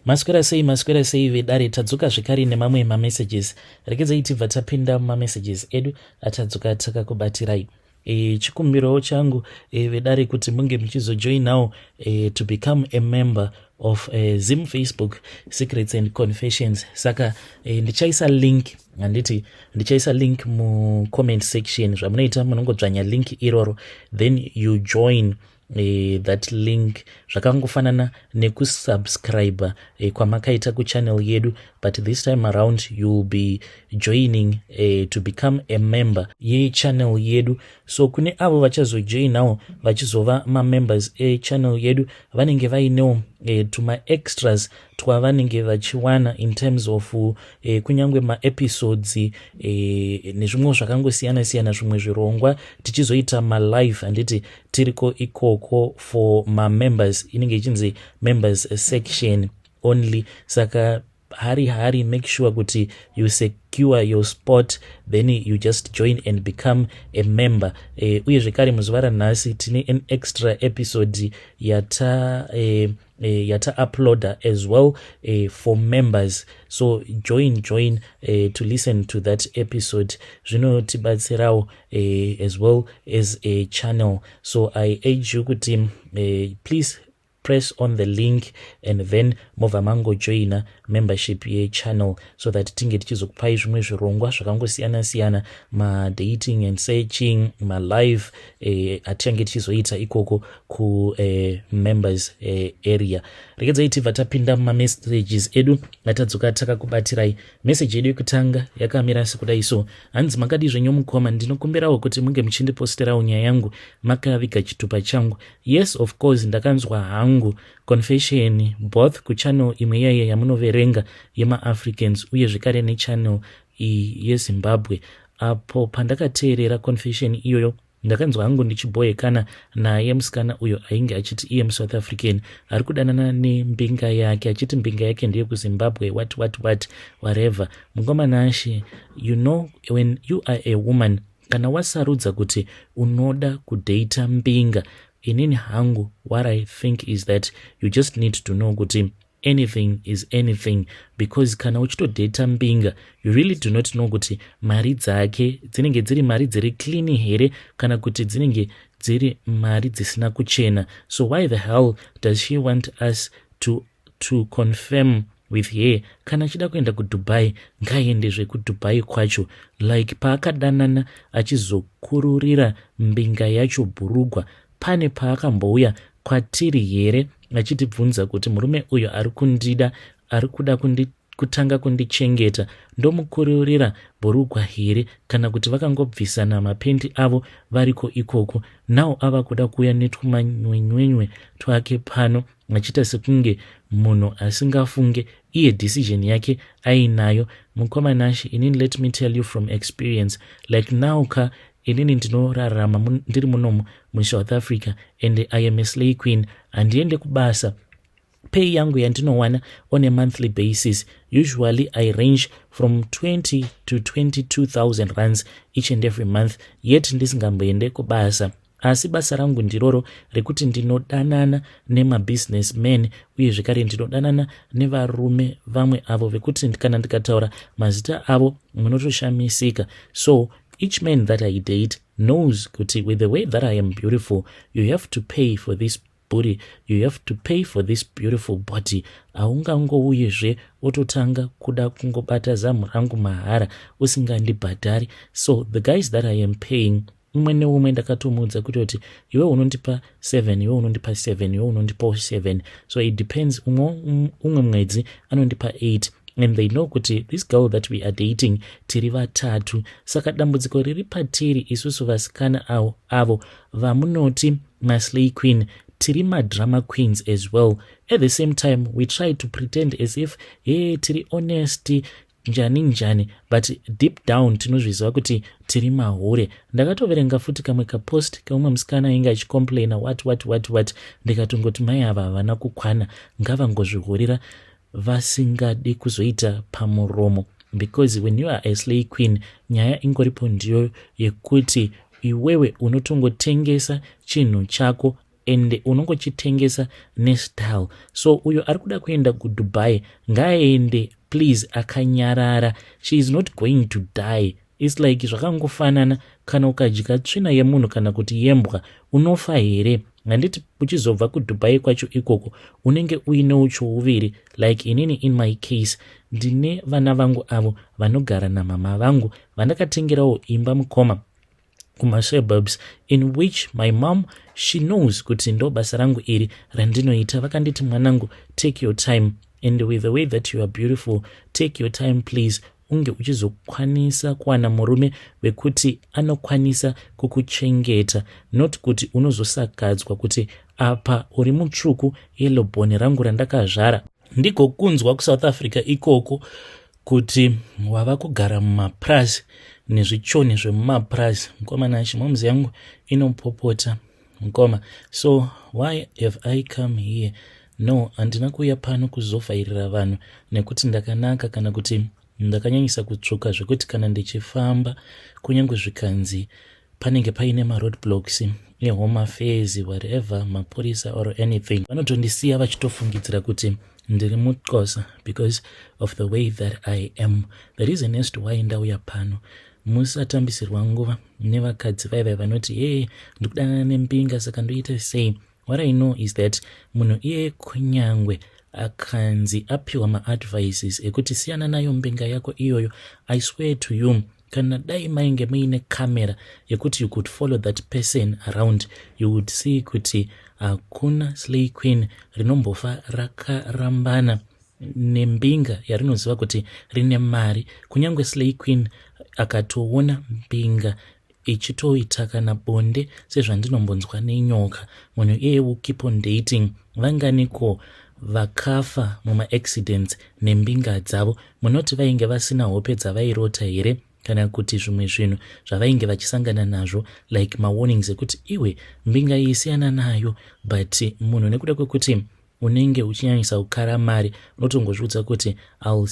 Maswera sei vedare tadzoka zvekare nemamwe mamessages. Rekedzai tibva tapinda mumamessages edu atadzoka takakubatirai. Chikumbiro changu vedare kuti munge muchizojoin now to become a member of Zim Facebook Secrets and Confessions. Saka ndichaisa link, handiti ndichaisa link mu comment section. Zvamunoita munongodzvanya link iroro, then you join that link. Zvakangofanana nekusubscribe kwamakaita kuchannel yedu, but this time around you'll be joining to become a member yechannel yedu. So kune avo vachazojoin now vachizova mamembers echannel yedu, vanenge vainewo tuma extras twavanenge vachiwana in terms of kunyangwe maepisodes nezvimwe zvakangosiyana siyana, zvimwe zvirongwa tichizoita malive, handiti tiriko ikoko for mamembers, inenge ichinzi members section only. Saka hari make sure kuti you secure your spot, then you just join and become a member. Uye zvekare muzuva ranhasi tine an extra episode yata uploader as well for members, so join to listen to that episode. Zvinotibatsirawo as well as a channel. So I urge you kuti please press on the link and then mova mango joina membership ye channel, so that tinge tichizokupai zvimwe zvirongwa zvakangosiyana siyana, ma dating and searching, ma live atichange tichizoita ikoko ku members area. Rekedzai tibva tapinda muma messages edu atadzoka takakubatirai. Message yedu yekutanga yakamira sekudai so: hanzi makadi zvenyu mukoma, ndinokumbirawo kuti munge muchindiposterawo nyaya yangu makaviga chitupa changu. Yes, of course, ndakanzwa hangu confession both kuchannel imwe yaya yamunoverenga yema-Africans uye zvekare nechannel yeZimbabwe. Apo pandakateerera confession iyoyo ndakanzwa hangu ndichiboyekana naye musikana uyo ainge achiti iye muSouth African ari kudanana nembinga yake, achiti mbinga yake ndiye kuZimbabwe, what whatever. Mukomana ashe, you know, when you are a woman, kana wasarudza kuti unoda kudata mbinga, inini hangu what I think is that you just need to know kuti anything is anything, because kana uchitodata mbinga you really do not know kuti mari dzake dzinenge dziri mari dziri clean here kana kuti dzinenge dziri mari dzisina kuchena. So why the hell does she want us to confirm with her? Kana achida kuenda kuDubai ngaendezve kuDubai kwacho, like paakadanana achizokururira mbinga yacho bhurugwa, pane paakambouya kwatiri here achitibvunza kuti murume uyo ari kundida, ari kuda kutanga kundichengeta, ndomukururira bhurugwa here, kana kuti vakangobvisana mapendi avo variko ikoko. Now ava kuda kuuya netwumanywenywe twake pano achita sekunge munhu asingafunge, iye decision yake ainayo. Mukomanashi, inini let me tell you from experience, like now ka inini ndinorarama ndiri munomu muSouth Africa and I am a slay queen, handiende kubasa. Pay yangu yandinowana on a monthly basis, usually I range from 20 to 22,000 rands each and every month, yet ndisingamboende kubasa. Asi basa rangu ndiroro rekuti ndinodanana nema-businessmen uye zvekare ndinodanana nevarume vamwe avo vekuti kana ndikataura mazita avo munotoshamisika. So each man that I date knows kuti with the way that I am beautiful, you have to pay for this booty, you have to pay for this beautiful body. Aungangouyezve ototanga kuda kungobata zamu rangu mahara usingandibhadhari. So the guys that I am paying, umwe neumwe ndakatomudza kutoti iwe unondipa 7, iwe unondipa 7, iwe unondipa 7. So it depends. Umwe mwedzi anondipa 8, and they know kuti this girl that we are dating tiri vatatu. Saka dambudziko riri patiri isusu vasikana avo vamunoti maslay queen, tiri madrama queens as well. At the same time we try to pretend as if tiri honest njani, but deep down tinozviziva kuti tiri mahure. Ndakatoverenga futi kamwe kapost kaumwe musikana ainge achicomplaina what ndikatongoti mai ava havana kukwana, ngavangozvihurira vasingadi kuzoita pamuromo, because when you are a slay queen nyaya ingoripo ndiyo yekuti iwewe unotongotengesa chinhu chako and unongochitengesa nestyle. So uyo ari kuda kuenda kuDubai ngaaende please akanyarara. She is not going to die. It's like zvakangofanana kana ukadya tsvina yemunhu kana kuti yembwa unofa here. Handiti uchizobva kuDubai kwacho ikoko unenge uine uchouviri. Like inini in my case ndine vana vangu avo vanogara namama vangu vandakatengerawo imba mukoma kumasuburbs, in which my mom, she knows kuti ndo basa rangu iri randinoita. Vakanditi mwanangu, take your time, and with the way that you are beautiful, take your time please, unge uchizokwanisa kuwana murume wekuti anokwanisa kukuchengeta, not kuti unozosakadzwa kuti apa uri mutsvuku yellow bone rangu randakazvara. Ndiko kunzwa kuSouth Africa ikoko kuti wava kugara mumaprazi nezvichoni zvemumaprazi. Mukoma nashi mumzi yangu inopopota mukoma. So why have I come here? No, handina kuuya pano kuzovhairira vanhu nekuti ndakanaka kana kuti ndakanyanyisa kutsvuka zvekuti kana ndichifamba kunyange zvikanzi panenge paine maroadblocks ehome affairs whatever, mapurisa or anything, vanotondisiya vachitofungidzira kuti ndiri muxhosa because of the way that I am. The reason as to why ndauya pano, musatambisirwa nguva nevakadzi vaiva vanoti hey, ndikudanana nembinga saka ndoita sei. What I know is that munhu iye kunyangwe akanzi apiwa maadvices ekuti siyana nayo mbinga yako iyoyo, I swear to you, kana dai mainge muine kamera yekuti you could follow that person around, you would see kuti hakuna slay queen rinombofa rakarambana nembinga yarinoziva kuti rine mari. Kunyange slay queen akatoona mbinga ichitoita kana bonde sezvandinombonzwa nenyoka, munhu iye will keep on dating. Vanganiko vakafa muma-accidents nembinga dzavo, munoti vainge vasina hope dzavairota here, kana kuti zvimwe zvinhu zvavainge vachisangana nazvo like ma-warnings ekuti iwe mbinga iyi siyana nayo, but munhu nekuda kwekuti unenge uchinyanyisa kukara mari unotongozvidza kuti I'll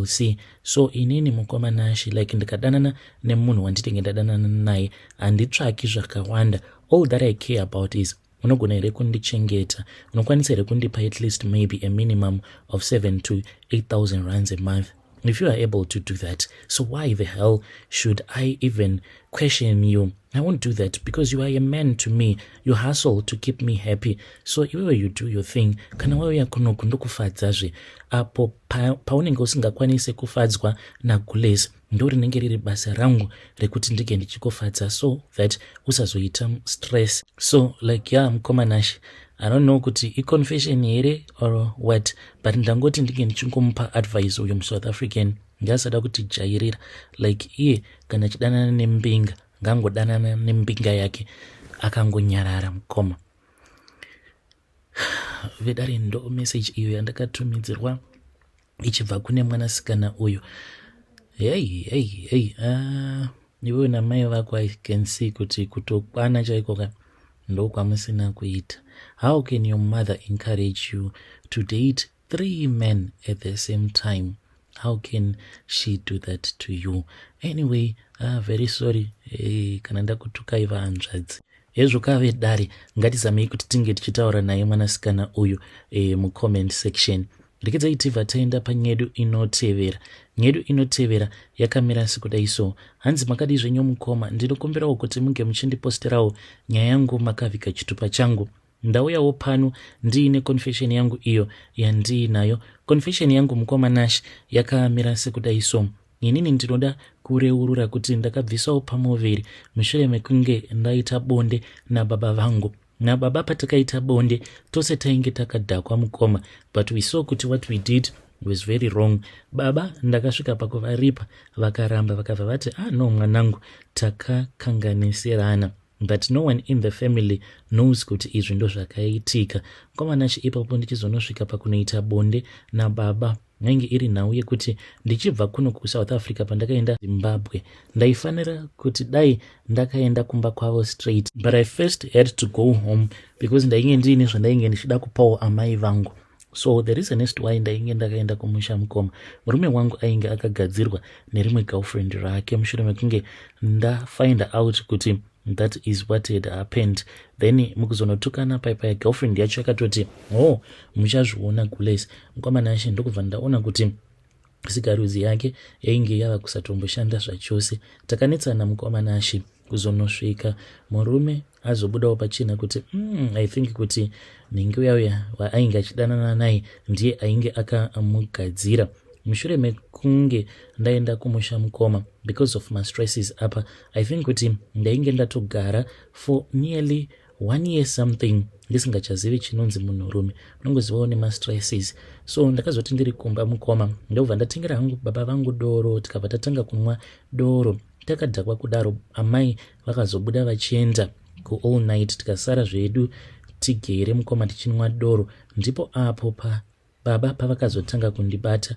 see. So inini mukoma nashi, like ndikadanana nemunhu wanditenge ndadanana naye handitsvaki zvakawanda. All that I care about is unogona here kundichengeta, unokwanisa here kundipa at least maybe a minimum of 7,000 to 8,000 rands a month. If you are able to do that, so why the hell should I even question you? I won't do that because you are a man to me. You hustle to keep me happy. So iwewe you do your thing. Kana wewe yakunoku ndokufadzazve apo paunenge usingakwanise kufadzwa naGules, ndo rinenge riri basa rangu rekuti ndike ndichikufadza so that usazoita stress. So like yeah, mukoma nashi, I don't know kuti i-confession here or what, but ndangoti ndike ndichingompa advice uyo muSouth African ngasada kuti jairira, like iye kana chidanana nembinga ngangodanana nembinga yake akangonyarara mukoma. Vedari ndo message iyo yandakatumidzirwa ichibva kune mwanasikana uyu. Hey, iwe namai vako I can see kuti kutokwana chaiko ndo kwamusina kuita. How can your mother encourage you to date 3 men at the same time? How can she do that to you? Anyway, very sorry. Kana ndakutukaiva hanzvadzi. Hezvo kave dare, ngatizamei kuti tinge tichitaura naye mwanasikana uyu mucomment section. Rekedzai tibva taenda panyedu inotevera. Nyedu inotevera yakamira sekudai so. Hanzi makadi zvenyu mukoma, ndinokumbirawo kuti munge muchindiposterawo nyaya yangu makavhika chitupa changu. Ndauyawo pano ndiine confession yangu iyo yandiinayo. Confession yangu mukoma nashi yakamira sekudai so. Inini ndinoda kureurura kuti ndakabvisawo pamuviri mushure mekunge ndaita bonde nababa vangu. Nababa patakaita bonde tose tainge takadhakwa mukoma, but we saw kuti what we did was very wrong. Baba ndakasvika pakuvaripa vakaramba vakabva vati no mwanangu takakanganiserana, but no one in the family knows kuti izvi ndo zvakaitika. Mukoma nashi ipapo ndichizonosvika pakunoita bonde nababa nyange iri nhau yekuti ndichibva kuno kuSouth Africa pandakaenda Zimbabwe ndaifanira kuti dai ndakaenda kumba kwavo straight, but I first had to go home because ndainge ndiine zvandainge ndichida kupawo amai vangu. So the reason as to why ndainge ndakaenda kumusha mukoma, murume wangu ainge akagadzirwa nerimwe girlfriend rake mushure mekunge ndafind out kuti that is what had happened. Then mukuzonotukana paipa girlfriend yacho yakatoti muchazviona kulesi. Mukomana Ashe ndokubva ndaona kuti sigaruzi yake yainge yava kusatomboshanda zvachose. Takanetsana mukomana Ashe kuzonosvika murume azobudawo pachena kuti I think kuti nhingi uyauya waainge achidanana naye ndiye ainge akamugadzira. Mushure mekunge ndaenda kumusha mukoma because of my stresses apa, I think kuti ndainge ndatogara for nearly 1 year something ndisingachazivi chinonzi munhurume, unongozivawo nemastresses. So ndakazoti ndiri kumba mukoma ndobva ndatengera hangu baba vangu doro, tikabva tatanga kunwa doro. Takadhakwa kudaro amai vakazobuda vachienda kuall night, tikasara zvedu tigere mukoma tichinwa doro. Ndipo apo baba pavakazotanga kundibata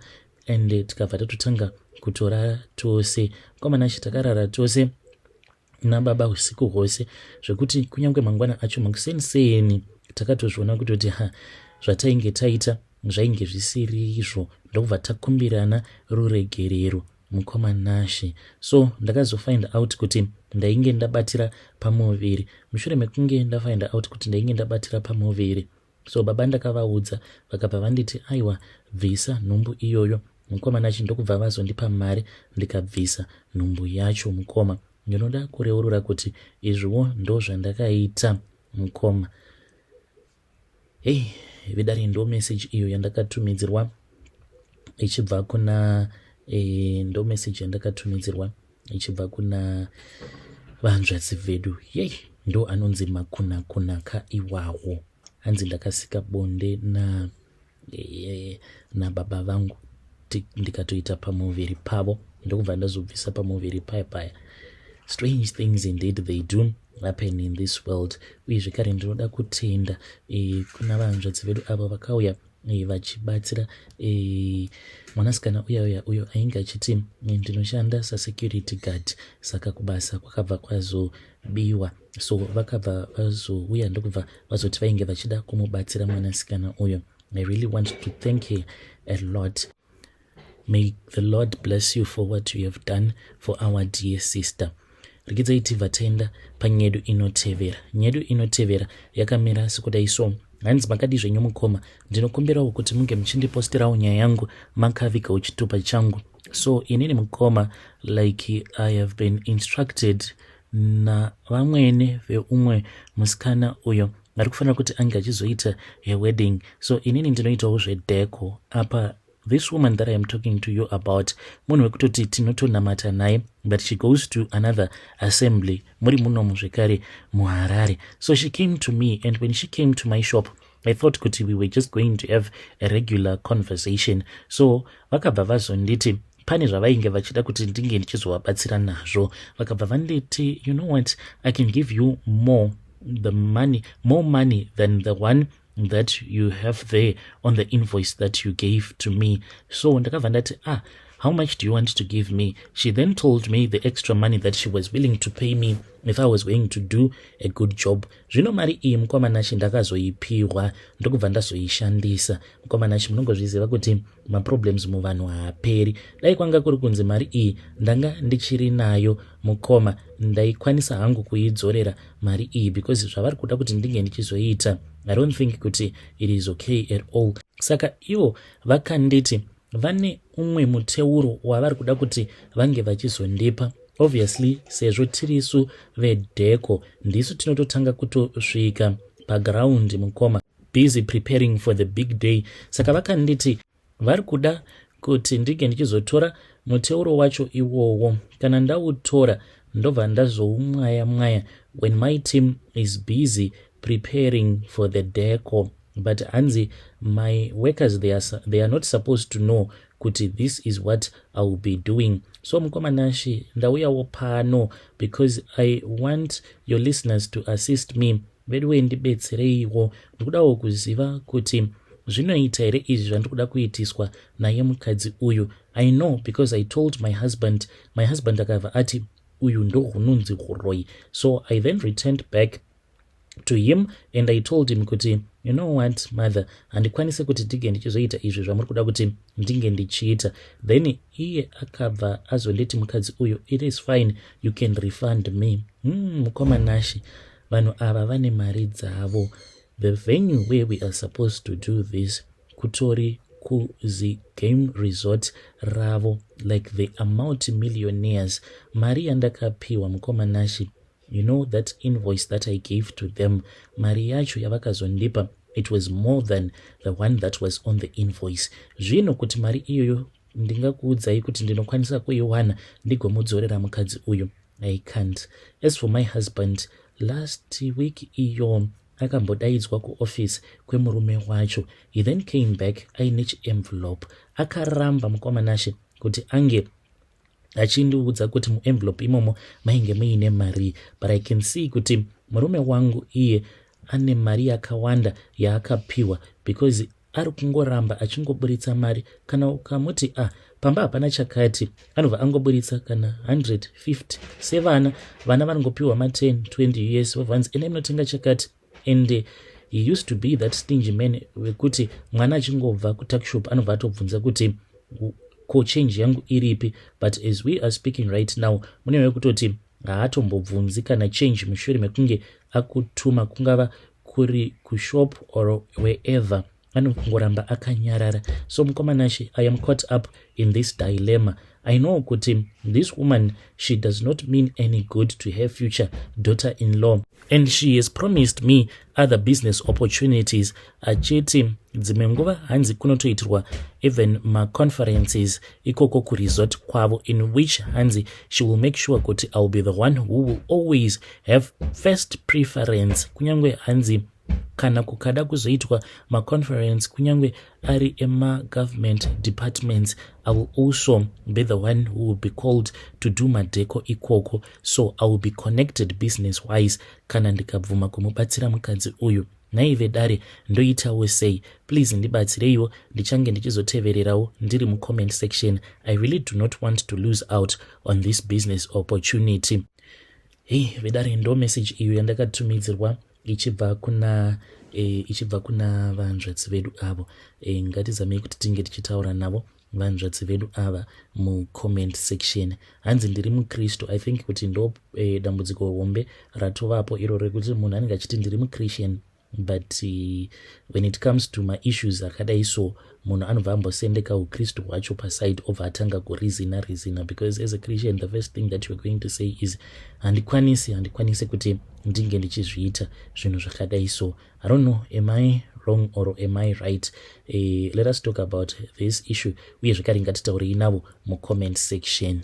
and tikabva tatotanga kutorara tose. Mukomana Ashe takarara tose nababa usiku hwose zvekuti kunyange mangwana acho makuseni takatozviona kutoti zvatainge taita zvainge zvisiri izvo, ndokubva takumbirana ruregerero mukomana Ashe. So ndakazofind out kuti ndainge ndabatira pamuviri. Mushure mekunge ndafind out kuti ndainge ndabatira pamuviri, so baba ndakavaudza vakabva vanditi aiwa bvisa nhumbu iyoyo. Mukomana Ashe ndokubva vazondipa mari ndikabvisa nhumbu yacho mukoma. Ndinoda kureurura kuti izviwo ndo zvandakaita mukoma. Vidari ndo message iyo yandakatumidzirwa ichibva kuna ndo message yandakatumidzirwa ichibva kuna vanzvadzi vedu. Ndo anonzi makunaka iwawo. Hanzi ndakasika bonde na baba vangu ndikatoita pamuviri pavo, ndokubva ndazobvisa pamuviri paya. Strange things indeed they do happen in this world. Uye zvekare ndinoda kutenda kuna vanzvadzi vedu ava vakauya vachibatsira mwanasikana uyo ainge achiti ndinoshanda security guard, saka kubasa kwakabva kwazobiwa. So vakabva vazouya ndokubva vazoti vainge vachida kumubatsira mwanasikana uyo. I really want to thank her a lot. May the Lord bless you for what you have done for our dear sister. Rikidza iti vataenda panyedu inotevera. Nyedu inotevera yakamira sekudai so. Hanzi makadi zvenyu mukoma, ndinokumbirawo kuti munge muchindipostirawo nyaya yangu makavigawo chitupa changu. So inini mukoma, like I have been instructed na vamwene veumwe musikana uyo ari kufanira kuti ange achizoita a wedding. So inini ndinoitawo zvedeko apa. This woman that I am talking to you about, munhu wekutoti tinotonamata naye, but she goes to another assembly muri munomu zvekare muHarare. So she came to me, and when she came to my shop, I thought kuti we were just going to have a regular conversation. So vakabva vazonditi pane zvavainge vachida kuti ndinge ndichizovabatsira nazvo. Vakabva vanditi, you know what, I can give you more money than the one that you have there on the invoice that you gave to me. So ndakabva ndati how much do you want to give me? She then told me the extra money that she was willing to pay me if I was going to do a good job. Zvino mari iyi mukomana Ashe ndakazoipiwa ndokubva ndazoishandisa. Mukomana Ashe munongozviziva kuti maproblems muvanhu haaperi. Dai kwanga kuri kunzi mari iyi ndanga ndichiri nayo mukoma, ndaikwanisa hangu kuidzorera mari iyi because zvavari kuda kuti ndinge ndichizoita I don't think kuti it is okay at all. Saka ivo vakanditi vane umwe muteuro wavari kuda kuti vange vachizondipa. Obviously sezvo tirisu vedheko ndisu tinototanga kutosvika paground mukoma, busy preparing for the big day. Saka vakanditi vari kuda kuti ndinge ndichizotora muteuro wacho iwowo. Kana ndautora ndobva ndazoumwaya when my team is busy preparing for the deco. But hanzi my workers they are not supposed to know kuti this is what I will be doing. So mukomana Ashe ndauyawo pano because I want your listeners to assist me. Veduwe ndibetsereiwo, ndikudawo kuziva kuti zvinoita here izvi zvandikuda kuitiswa naye mukadzi uyu. I know because I told my husband akabva ati uyu ndo hununzi Roy. So I then returned back to him and I told him kuti, you know what mother, handikwanise kuti ndige ndichizoita izvi zvamuri kuda kuti ndinge ndichiita. Then iye akabva azonditi mukadzi uyu, it is fine, you can refund me. Mukomanashi, vanhu ava vane mari dzavo. The venue where we are supposed to do this kutori kuzi game resort ravo, like they are multi-millionaires. Mari yandakapiwa mukomanashi, you know that invoice that I gave to them, mari yacho yavakazondipa, it was more than the one that was on the invoice. Zvino kuti mari iyoyo ndingakuudzai kuti ndinokwanisa kuiwana ndigomudzorera mukadzi uyu, I can't. As for my husband, last week iyo akambodaidzwa kuoffice kwemurume wacho. He then came back aine chienvelope. Akaramba mukomanashi kuti ange achindiudza kuti muenvelope imomo mainge muine mari, but I can see kuti murume wangu iye ane mari yakawanda yaakapiwa, because ari kungoramba achingoburitsa mari. Kana ukamuti pamba hapana chakati, anobva angoburitsa kana 150 sevana, vana vanongopiwa ma10 20 years vanzi ene munotenga chakati. And he used to be that stingy man wekuti mwana achingobva kutakshop anobva atobvunza kuti ko change yangu iripi, but as we are speaking right now munewe kutoti haatombobvunzi kana change mushure mekunge akutuma, kungava kuri kushop or wherever, anongoramba akanyarara. So mukomanashi, I am caught up in this dilemma. I know kuti this woman, she does not mean any good to her future daughter-in-law, and she has promised me other business opportunities. Achiti dzimwe nguva hanzi kunotoitirwa even ma-conferences ikoko kuresort kwavo, in which hanzi she will make sure kuti I will be the one who will always have first preference. Kunyangwe hanzi kana kukada kuzoitwa ma-conference kunyangwe ari ema-government departments, I will also be the one who will be called to do madeko ikoko. So I will be connected business-wise kana ndikabvuma kumubatsira mukadzi uyu. Naive dare ndoitawo sei, please ndibatsireiwo, ndichange ndichizotevererawo ndiri mucomment section. I really do not want to lose out on this business opportunity. Hey vedare, ndo message iyo yandakatumidzirwa ichibva kuna vanzvadzi vedu avo. Ngatizamei kuti tinge tichitaura navo vanzvadzi vedu ava mucomment section. Hanzi ndiri mukristu, I think kuti ndo dambudziko hombe ratovapo iro rekuti munhu anenge achiti ndiri muChristian, but when it comes to my issues akadai so munhu anobva ambosendeka ukristu hwacho paside obva atanga kurizina, because as a Christian the first thing that you're going to say is handikwanisi kuti ndinge ndichizviita zvinhu zvakadai so. I don't know, am I wrong or am I right? Let us talk about this issue uye zvakare ngatitaurei navo mucomment section.